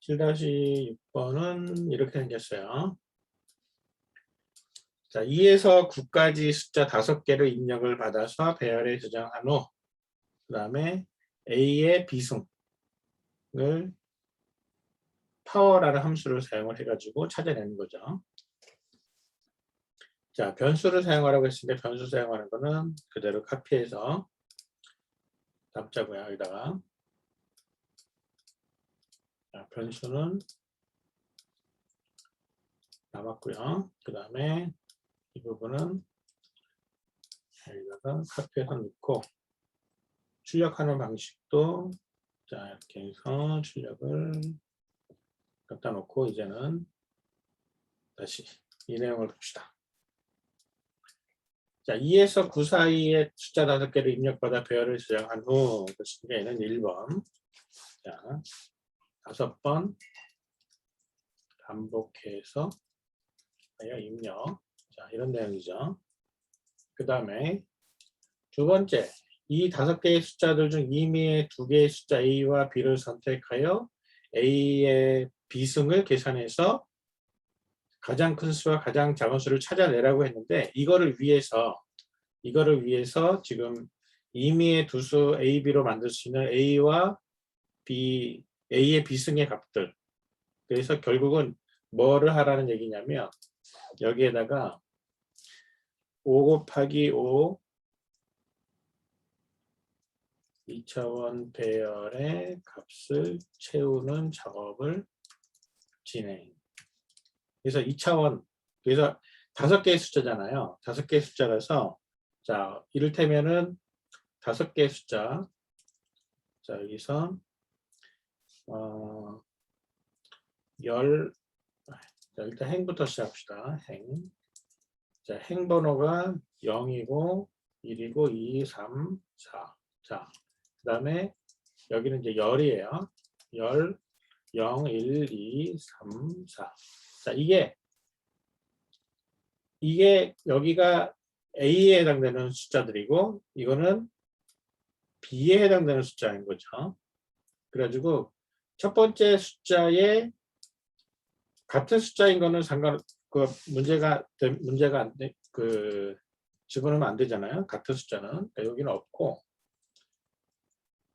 7-6번은 이렇게 생겼어요. 자, 2에서 9까지 숫자 5개를 입력을 받아서 배열에 저장한 후 그 다음에 A의 비승을 파워라는 함수를 사용을 해가지고 찾아내는 거죠. 자, 변수를 사용하라고 했으니까 변수 사용하는 거는 그대로 카피해서 담자고요. 여기다가 자, 변수는 남았고요. 그 다음에 이 부분은 여기다가 카피해서 넣고 출력하는 방식도 자 이렇게 해서 출력을 갖다 놓고 이제는 다시 이 내용을 봅시다. 자, 2에서 9 사이에 숫자 5개를 입력받아 배열을 저장한 후 얘는 1번. 자, 5번 반복해서 입력. 자, 이런 내용이죠. 그 다음에 두 번째, 이 5개의 숫자들 중 임의의 2개의 숫자 A와 B를 선택하여 A의 비승을 계산해서 가장 큰 수와 가장 작은 수를 찾아내라고 했는데 이거를 위해서 지금 임의의 두 수 A, B로 만들 수 있는 A와 B, A의 비승의 값들. 그래서 결국은 뭐를 하라는 얘기냐면 여기에다가 5 곱하기 5 2차원 배열의 값을 채우는 작업을 진행. 그래서 2차원, 그래서 5개의 숫자잖아요. 5개의 숫자라서, 자, 이를테면은 5개의 숫자. 자, 여기서, 자, 일단 행부터 시작합시다. 행. 자, 행 번호가 0이고, 1이고, 2, 3, 4. 자, 그 다음에 여기는 이제 열이에요. 열, 0, 1, 2, 3, 4. 자, 이게 여기가 A에 해당되는 숫자들이고, 이거는 B에 해당되는 숫자인 거죠. 그래가지고, 첫 번째 숫자에 같은 숫자인 거는 문제가 안 돼, 집어넣으면 안 되잖아요. 같은 숫자는. 그러니까 여기는 없고,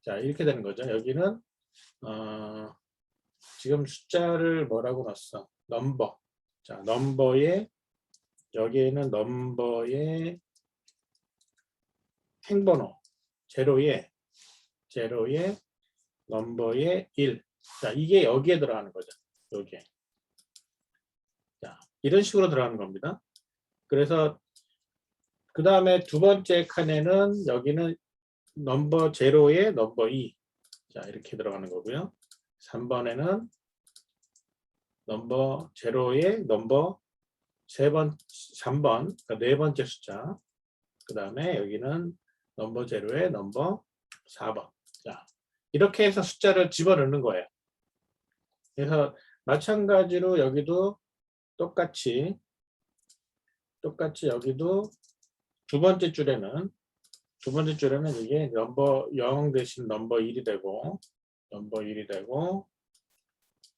자, 이렇게 되는 거죠. 여기는, 지금 숫자를 뭐라고 넣었어? 넘버. 자, 넘버에, 여기에는 넘버의 행번호. 제로에 넘버의 1. 자, 이게 여기에 들어가는 거죠. 여기에. 자, 이런 식으로 들어가는 겁니다. 그래서, 그 다음에 두 번째 칸에는 여기는 넘버 제로에 넘버 2. 자, 이렇게 들어가는 거고요. 3번에는 넘버 제로에 넘버 3번, 3번, 그러니까 네 번째 숫자. 그 다음에 여기는 넘버 제로에 넘버 4번. 자, 이렇게 해서 숫자를 집어넣는 거예요. 그래서 마찬가지로 여기도 똑같이 여기도 두 번째 줄에는 이게 넘버 0 대신 넘버 1이 되고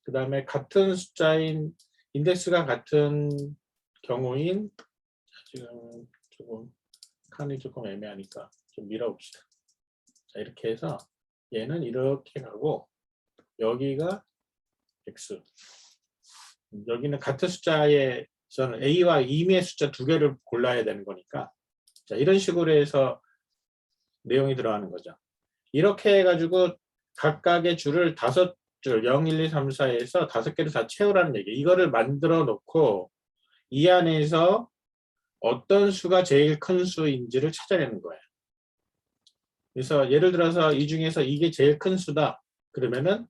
그 다음에 같은 숫자인 인덱스가 같은 경우인 지금 조금 칸이 조금 애매하니까 좀 밀어봅시다. 자, 이렇게 해서 얘는 이렇게 가고 여기가 x. 여기는 같은 숫자에서는 a와 임의의 숫자 2개를 골라야 되는 거니까 자, 이런 식으로 해서 내용이 들어가는 거죠. 이렇게 해가지고 각각의 줄을 5줄 0, 1, 2, 3, 4에서 5개를 다 채우라는 얘기. 이거를 만들어 놓고 이 안에서 어떤 수가 제일 큰 수인지를 찾아내는 거예요. 그래서 예를 들어서 이 중에서 이게 제일 큰 수다. 그러면은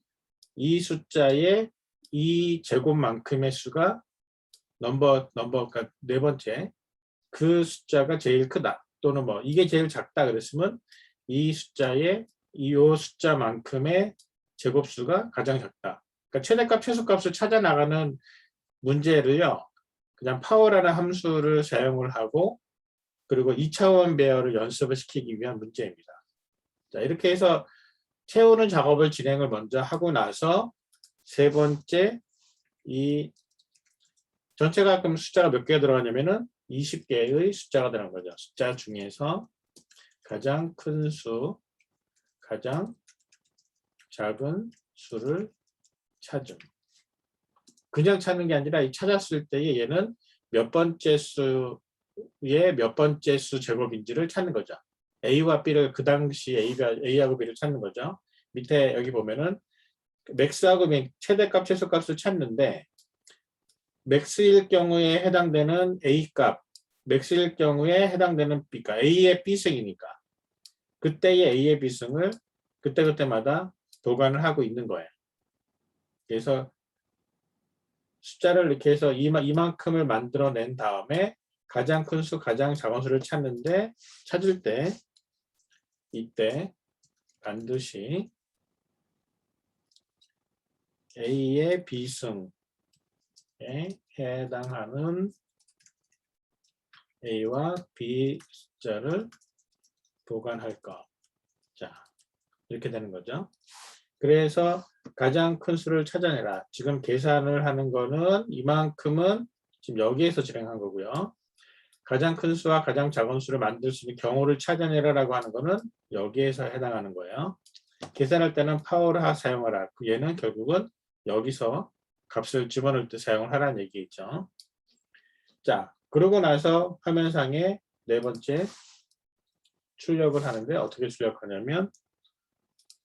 이 숫자의 이 제곱만큼의 수가 그러니까 네 번째 그 숫자가 제일 크다. 또는 뭐 이게 제일 작다 그랬으면 이 숫자의 이 숫자만큼의 제곱수가 가장 작다. 그러니까 최대값, 최소값을 찾아 나가는 문제를요. 그냥 파워라는 함수를 사용을 하고 그리고 2차원 배열을 연습을 시키기 위한 문제입니다. 자, 이렇게 해서 채우는 작업을 진행을 먼저 하고 나서 세 번째 이 전체가 그럼 숫자가 몇 개가 들어가냐면은 20개의 숫자가 들어간 거죠. 숫자 중에서 가장 큰 수, 가장 작은 수를 찾음. 그냥 찾는 게 아니라 이 찾았을 때에 얘는 몇 번째 수의 몇 번째 수 제곱인지를 찾는 거죠. A와 B를 그 당시 A하고 B를 찾는 거죠. 밑에 여기 보면은 맥스하고 최대값, 최소값을 찾는데 맥스일 경우에 해당되는 A값, 맥스일 경우에 해당되는 B값, A의 B승이니까 그때의 A의 B승을 그때그때마다 보관을 하고 있는 거예요. 그래서 숫자를 이렇게 해서 이만큼을 만들어낸 다음에 가장 큰 수, 가장 작은 수를 찾는데 찾을 때 이때 반드시 A의 B승에 해당하는 A와 B 숫자를 보관할 것. 자, 이렇게 되는 거죠. 그래서 가장 큰 수를 찾아내라. 지금 계산을 하는 거는 이만큼은 지금 여기에서 진행한 거고요. 가장 큰 수와 가장 작은 수를 만들 수 있는 경우를 찾아내라라고 하는 거는 여기에서 해당하는 거예요. 계산할 때는 파워를 사용하라. 얘는 결국은 여기서 값을 집어넣을 때 사용을 하라는 얘기겠죠. 자, 그러고 나서 화면상에 네 번째 출력을 하는데 어떻게 출력하냐면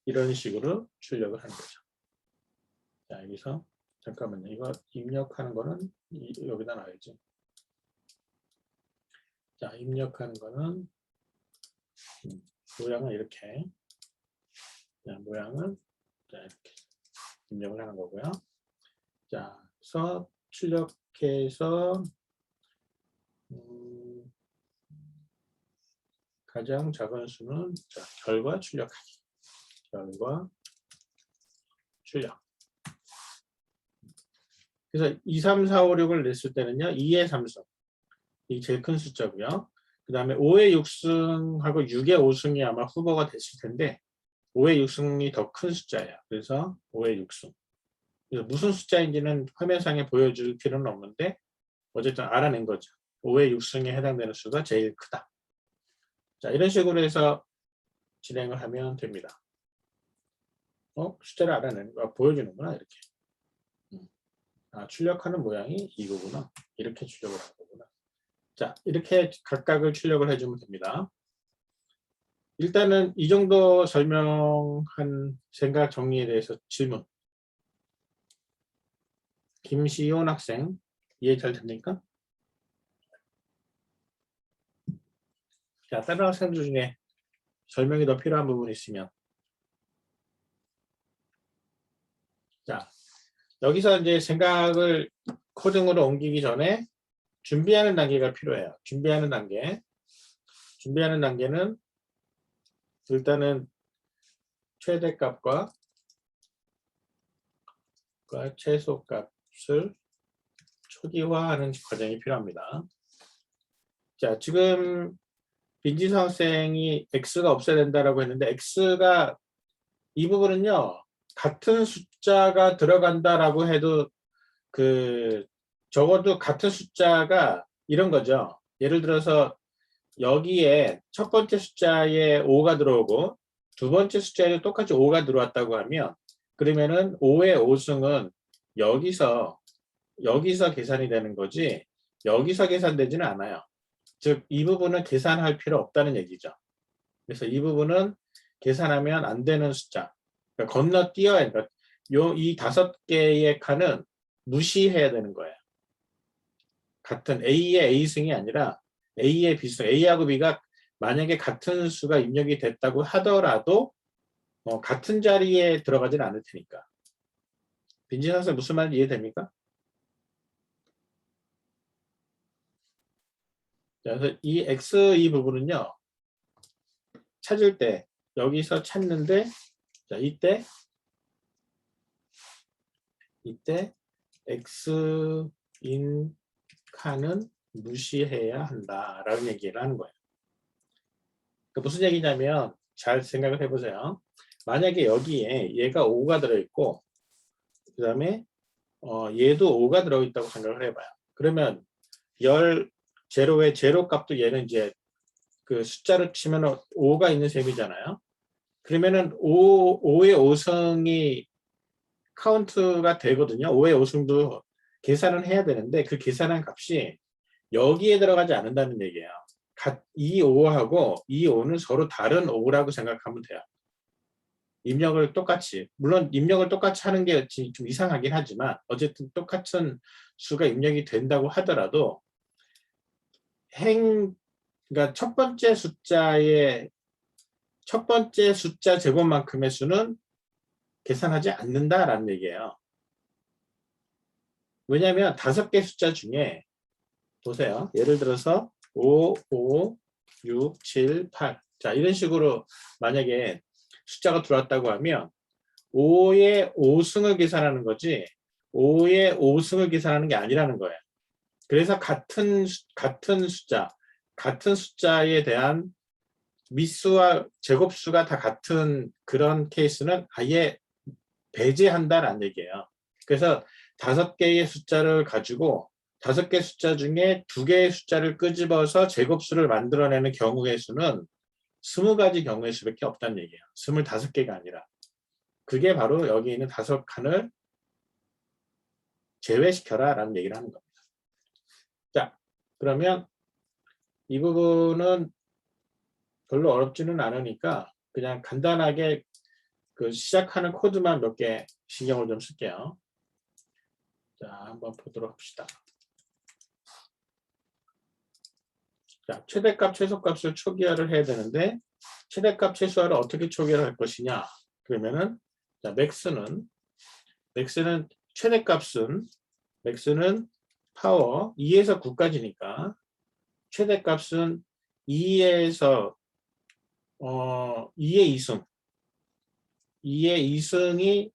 이런 식으로 출력을 하는 거죠. 자, 여기서 잠깐만요. 이거 입력하는 거는 여기다 놔야지. 자, 입력하는 거는 모양은 이렇게. 자, 모양은 자, 이렇게 입력을 하는 거고요. 자, 그래서 출력해서 가장 작은 수는 자, 결과 출력하기. 결과 출력. 그래서 2, 3, 4, 5, 6을 냈을 때는요. 2의 3승. 이게 제일 큰 숫자고요. 그 다음에 5의 6승하고 6의 5승이 아마 후보가 됐을 텐데 5의 6승이 더 큰 숫자예요. 그래서 5의 6승. 그래서 무슨 숫자인지는 화면상에 보여줄 필요는 없는데 어쨌든 알아낸 거죠. 5의 6승에 해당되는 수가 제일 크다. 자, 이런 식으로 해서 진행을 하면 됩니다. 숫자를 알아내는 거 보여주는구나 이렇게. 출력하는 모양이 이거구나. 이렇게 출력을 하는 거구나. 자, 이렇게 각각을 출력을 해주면 됩니다. 일단은 이 정도 설명한 생각 정리에 대해서 질문. 김시온 학생, 이해 잘 됩니까? 자, 다른 학생들 중에 설명이 더 필요한 부분이 있으면. 자, 여기서 이제 생각을 코딩으로 옮기기 전에 준비하는 단계가 필요해요. 준비하는 단계는 일단은 최대값과 최소값을 초기화하는 과정이 필요합니다. 자, 지금 빈지수 학생이 x가 없어야 된다라고 했는데 x가 이 부분은요. 같은 숫자가 들어간다라고 해도 적어도 같은 숫자가 이런 거죠. 예를 들어서 여기에 첫 번째 숫자에 5가 들어오고 두 번째 숫자에도 똑같이 5가 들어왔다고 하면 그러면은 5의 5승은 여기서 계산이 되는 거지 여기서 계산되지는 않아요. 즉 이 부분은 계산할 필요 없다는 얘기죠. 그래서 이 부분은 계산하면 안 되는 숫자. 그러니까 건너뛰어야 그러니까 이 5개의 칸은 무시해야 되는 거예요. 같은 A의 A승이 아니라 A의 B승, A하고 B가 만약에 같은 수가 입력이 됐다고 하더라도 같은 자리에 들어가지는 않을 테니까. 빈진 학생 무슨 말인지 이해됩니까? 그래서 이 X 이 부분은요. 찾을 때 여기서 찾는데 자, 이때 X인 칸은 무시해야 한다라는 얘기를 하는 거예요. 그러니까 무슨 얘기냐면 잘 생각을 해보세요. 만약에 여기에 얘가 5가 들어있고 그 다음에 얘도 5가 들어있다고 생각을 해봐요. 그러면 0의 제로 값도 얘는 이제 그 숫자로 치면 5가 있는 셈이잖아요. 그러면은 5의 5승이 카운트가 되거든요. 5의 5승도 계산은 해야 되는데 그 계산한 값이 여기에 들어가지 않는다는 얘기예요. 이 5하고 이 5는 서로 다른 5라고 생각하면 돼요. 입력을 똑같이, 물론 입력을 똑같이 하는 게 좀 이상하긴 하지만 어쨌든 똑같은 수가 입력이 된다고 하더라도 그러니까 첫 번째 숫자 제곱만큼의 수는 계산하지 않는다라는 얘기예요. 왜냐하면 5개 숫자 중에 보세요. 예를 들어서 5, 5, 6, 7, 8. 자, 이런 식으로 만약에 숫자가 들어왔다고 하면 5의 5승을 계산하는 거지 5의 5승을 계산하는 게 아니라는 거예요. 그래서 같은 숫자에 대한 밑수와 제곱수가 다 같은 그런 케이스는 아예 배제한다라는 얘기예요. 그래서 5개의 숫자를 가지고 5개 숫자 중에 2개의 숫자를 끄집어서 제곱수를 만들어내는 경우의 수는 20가지 경우의 수밖에 없다는 얘기예요. 25개가 아니라. 그게 바로 여기 있는 5칸을 제외시켜라 라는 얘기를 하는 겁니다. 자, 그러면 이 부분은 별로 어렵지는 않으니까 그냥 간단하게 그 시작하는 코드만 몇 개 신경을 좀 쓸게요. 자, 한번 보도록 합시다. 자, 최대값, 최소값을 초기화를 해야 되는데 최대값, 최소화를 어떻게 초기화를 할 것이냐? 그러면은 자, 맥스는 최대값은 맥스는 파워 2에서 9까지니까 최대값은 2에서 2의 2승 2의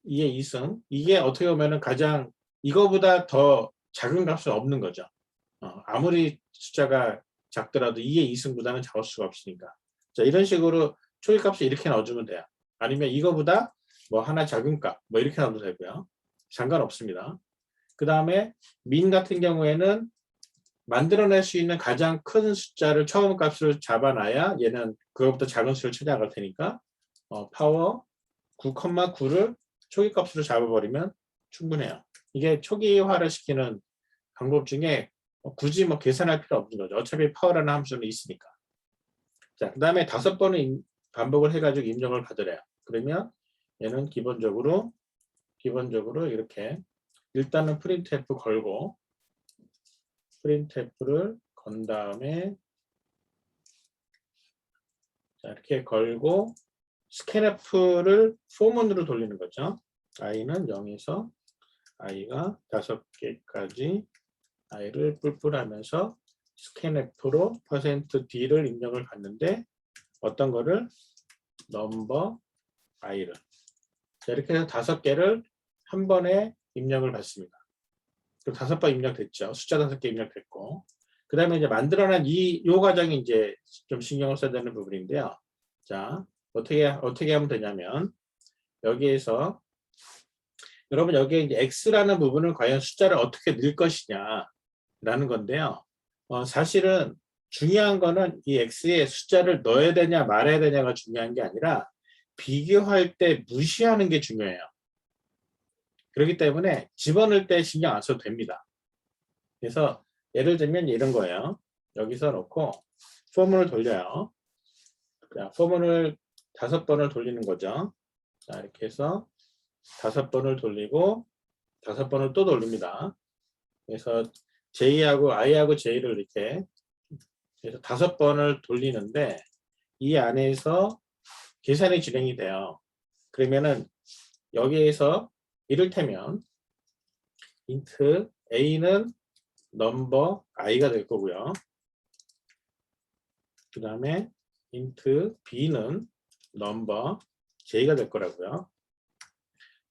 2승 이게 어떻게 보면은 가장 이거보다 더 작은 값은 없는 거죠. 아무리 숫자가 작더라도 2의 2승보다는 작을 수가 없으니까. 자, 이런 식으로 초기값을 이렇게 넣어주면 돼요. 아니면 이거보다 뭐 하나 작은 값 뭐 이렇게 넣어도 되고요. 상관없습니다. 그 다음에 민 같은 경우에는 만들어낼 수 있는 가장 큰 숫자를 처음 값을 잡아놔야 얘는 그것보다 작은 수를 찾아갈 테니까 파워 9,9를 초기 값으로 잡아버리면 충분해요. 이게 초기화를 시키는 방법 중에 굳이 뭐 계산할 필요 없는 거죠. 어차피 파워라는 함수는 있으니까. 자, 그 다음에 5번을 반복을 해가지고 입력을 받으래요. 그러면 얘는 기본적으로 이렇게 일단은 printf 걸고 printf를 건 다음에 자, 이렇게 걸고 scanf를 포문으로 돌리는 거죠. i는 0에서 i가 5개까지 i를 뿔뿔하면서 scanf로 %d를 입력을 받는데 어떤 거를 number i를 자, 이렇게 해서 5개를 한 번에 입력을 받습니다. 그럼 5번 입력됐죠. 숫자 5개 입력됐고 그 다음에 이제 만들어낸 요 과정이 이제 좀 신경을 써야 되는 부분인데요. 자, 어떻게 하면 되냐면 여기에서 여러분 여기에 이제 x라는 부분을 과연 숫자를 어떻게 넣을 것이냐 라는 건데요. 사실은 중요한 거는 이 x에 숫자를 넣어야 되냐 말아야 되냐가 중요한 게 아니라 비교할 때 무시하는 게 중요해요. 그렇기 때문에 집어넣을 때 신경 안 써도 됩니다. 그래서 예를 들면 이런 거예요. 여기서 놓고 포문을 돌려요. 자, 포문을 5번을 돌리는 거죠. 자, 이렇게 해서 5번을 돌리고 5번을 또 돌립니다. 그래서 J하고 I하고 J를 이렇게 해서 5번을 돌리는데 이 안에서 계산이 진행이 돼요. 그러면은 여기에서 이를테면 int a는 number i가 될 거고요. 그 다음에 int b는 number j가 될 거라고요.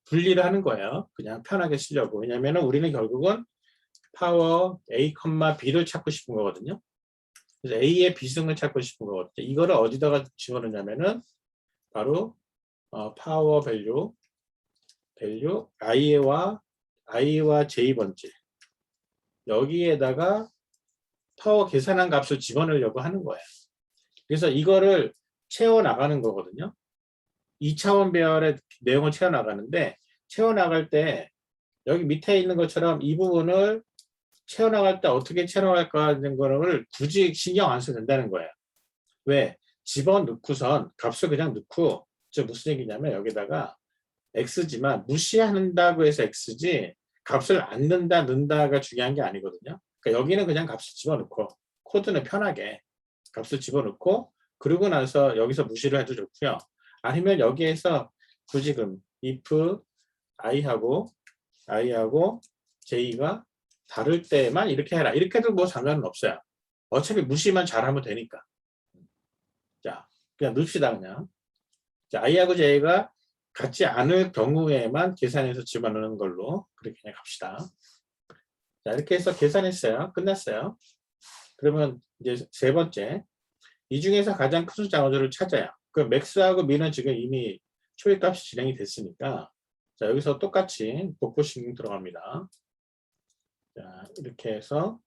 분리를 하는 거예요. 그냥 편하게 쓰려고. 왜냐하면 우리는 결국은 파워 a, b를 찾고 싶은 거거든요. 그래서 a의 비승을 찾고 싶은 거거든요. 이거를 어디다가 집어넣냐면은 바로 파워 밸류 밸류 i와 j 번째 여기에다가 파워 계산한 값을 집어넣으려고 하는 거예요. 그래서 이거를 채워나가는 거거든요. 2차원 배열의 내용을 채워나가는데 채워나갈 때 여기 밑에 있는 것처럼 이 부분을 채워나갈 때 어떻게 채워나갈까 하는 거를 굳이 신경 안 써도 된다는 거예요. 왜? 집어넣고선 값을 그냥 넣고 저 무슨 얘기냐면 여기다가 x지만 무시한다고 해서 x지 값을 안 넣는다가 중요한 게 아니거든요. 그러니까 여기는 그냥 값을 집어넣고 코드는 편하게 값을 집어넣고 그러고 나서 여기서 무시를 해도 좋고요. 아니면 여기에서 굳이 그럼 if i하고 j가 다를 때만 이렇게 해라. 이렇게 해도 뭐 상관은 없어요. 어차피 무시만 잘하면 되니까. 자, 그냥 넣읍시다 그냥. 자, i하고 j가 같지 않을 경우에만 계산해서 집어넣는 걸로 그렇게 그냥 갑시다. 자, 이렇게 해서 계산했어요. 끝났어요. 그러면 이제 세 번째, 이 중에서 가장 큰 숫자 어조를 찾아요. 그 맥스하고 민은 지금 이미 초입값이 진행이 됐으니까 자, 여기서 똑같이 복부신공 들어갑니다. 자, 이렇게 해서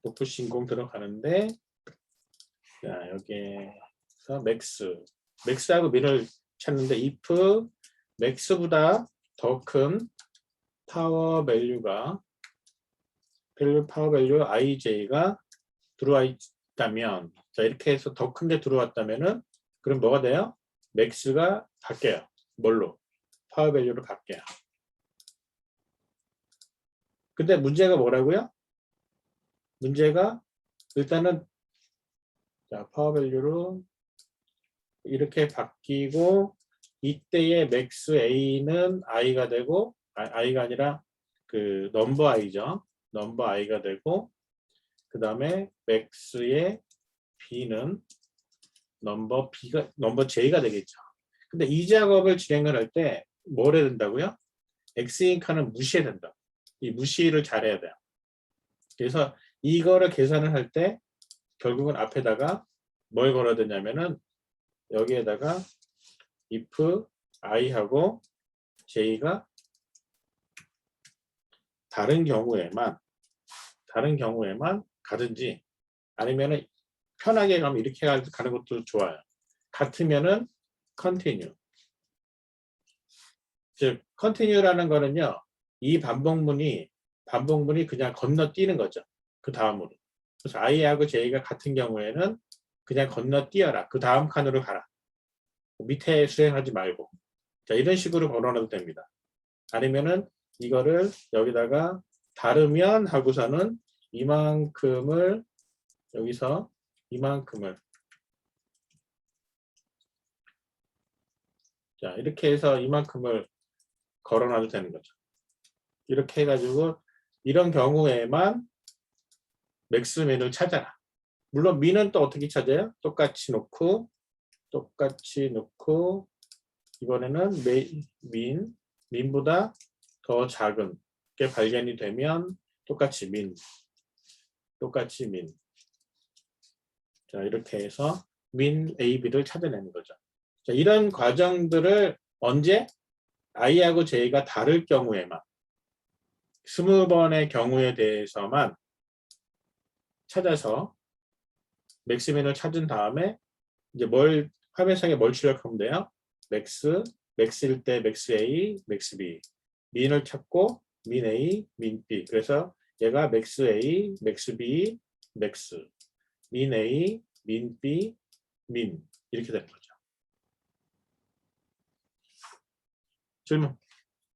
복부신공 들어가는데 자, 여기에서 맥스하고 민을 찾는데 if 맥스보다 더 큰 파워 밸류가 파워 밸류 ij가 들어와 있다면 자 이렇게 해서 더 큰 게 들어왔다면은 그럼 뭐가 돼요? 맥스가 바뀌어요. 뭘로? 파워 밸류로 바뀌어요. 근데 문제가 뭐라고요? 문제가 일단은 자, 파워 밸류로 이렇게 바뀌고 이때의 맥스 a는 i가 되고 i가 아니라 그 넘버 i죠. 넘버 i가 되고 그 다음에 맥스의 b는 넘버 j가 되겠죠. 근데 이 작업을 진행을 할 때 뭘 해야 된다고요? x인카는 무시해야 된다. 이 무시를 잘해야 돼요. 그래서 이거를 계산을 할 때 결국은 앞에다가 뭘 걸어야 되냐면은 여기에다가 if i하고 j가 다른 경우에만 가든지 아니면은 편하게 가면 이렇게 가는 것도 좋아요. 같으면은 continue. 즉 continue라는 거는요. 이 반복문이 그냥 건너뛰는 거죠. 그 다음으로. 그래서 i하고 j가 같은 경우에는 그냥 건너뛰어라. 그 다음 칸으로 가라. 밑에 수행하지 말고. 자, 이런 식으로 걸어놔도 됩니다. 아니면은 이거를 여기다가 다르면 하고서는 이만큼을 여기서 이만큼을 자 이렇게 해서 이만큼을 걸어놔도 되는 거죠. 이렇게 해가지고 이런 경우에만 맥스민을 찾아라. 물론 민은 또 어떻게 찾아요? 똑같이 놓고 이번에는 민보다 더 작은 게 발견이 되면 똑같이 민. 자, 이렇게 해서 민 A, B를 찾아내는 거죠. 자, 이런 과정들을 언제? I하고 J가 다를 경우에만 20번의 경우에 대해서만 찾아서 맥스민을 찾은 다음에 이제 화면상에 뭘 출력하면 돼요? 맥스일 때 맥스 A, 맥스 B. 민을 찾고 민 A, 민 B. 그래서 얘가 맥스 A, 맥스 B, 맥스. 민 A, 민 B, 민. 이렇게 되는 거죠. 질문.